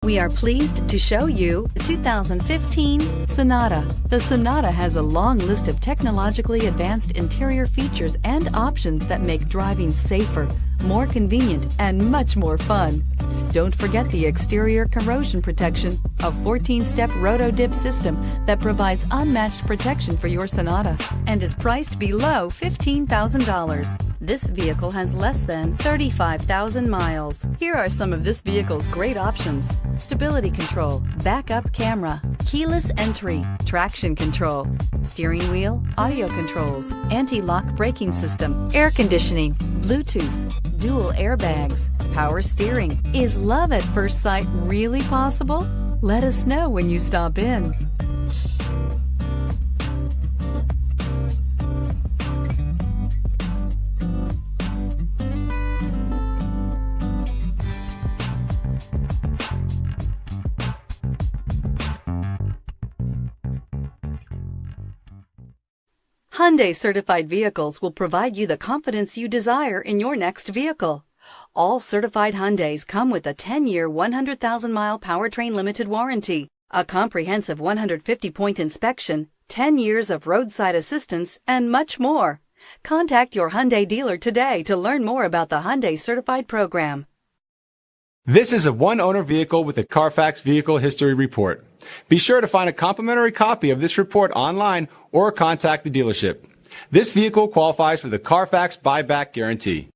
We are pleased to show you the 2015 Sonata. The Sonata has a long list of technologically advanced interior features and options that make driving safer, more convenient, and much more fun. Don't forget the exterior corrosion protection, a 14-step roto-dip system that provides unmatched protection for your Sonata and is priced below $15,000. This vehicle has less than 35,000 miles. Here are some of this vehicle's great options: stability control, backup camera, keyless entry, traction control, steering wheel audio controls, anti-lock braking system, air conditioning, Bluetooth, dual airbags, power steering. Is love at first sight really possible? Let us know when you stop in. Hyundai certified vehicles will provide you the confidence you desire in your next vehicle. All certified Hyundais come with a 10-year, 100,000-mile powertrain limited warranty, a comprehensive 150-point inspection, 10 years of roadside assistance, and much more. Contact your Hyundai dealer today to learn more about the Hyundai certified program. This is a one-owner vehicle with a Carfax Vehicle History Report. Be sure to find a complimentary copy of this report online or contact the dealership. This vehicle qualifies for the Carfax Buyback Guarantee.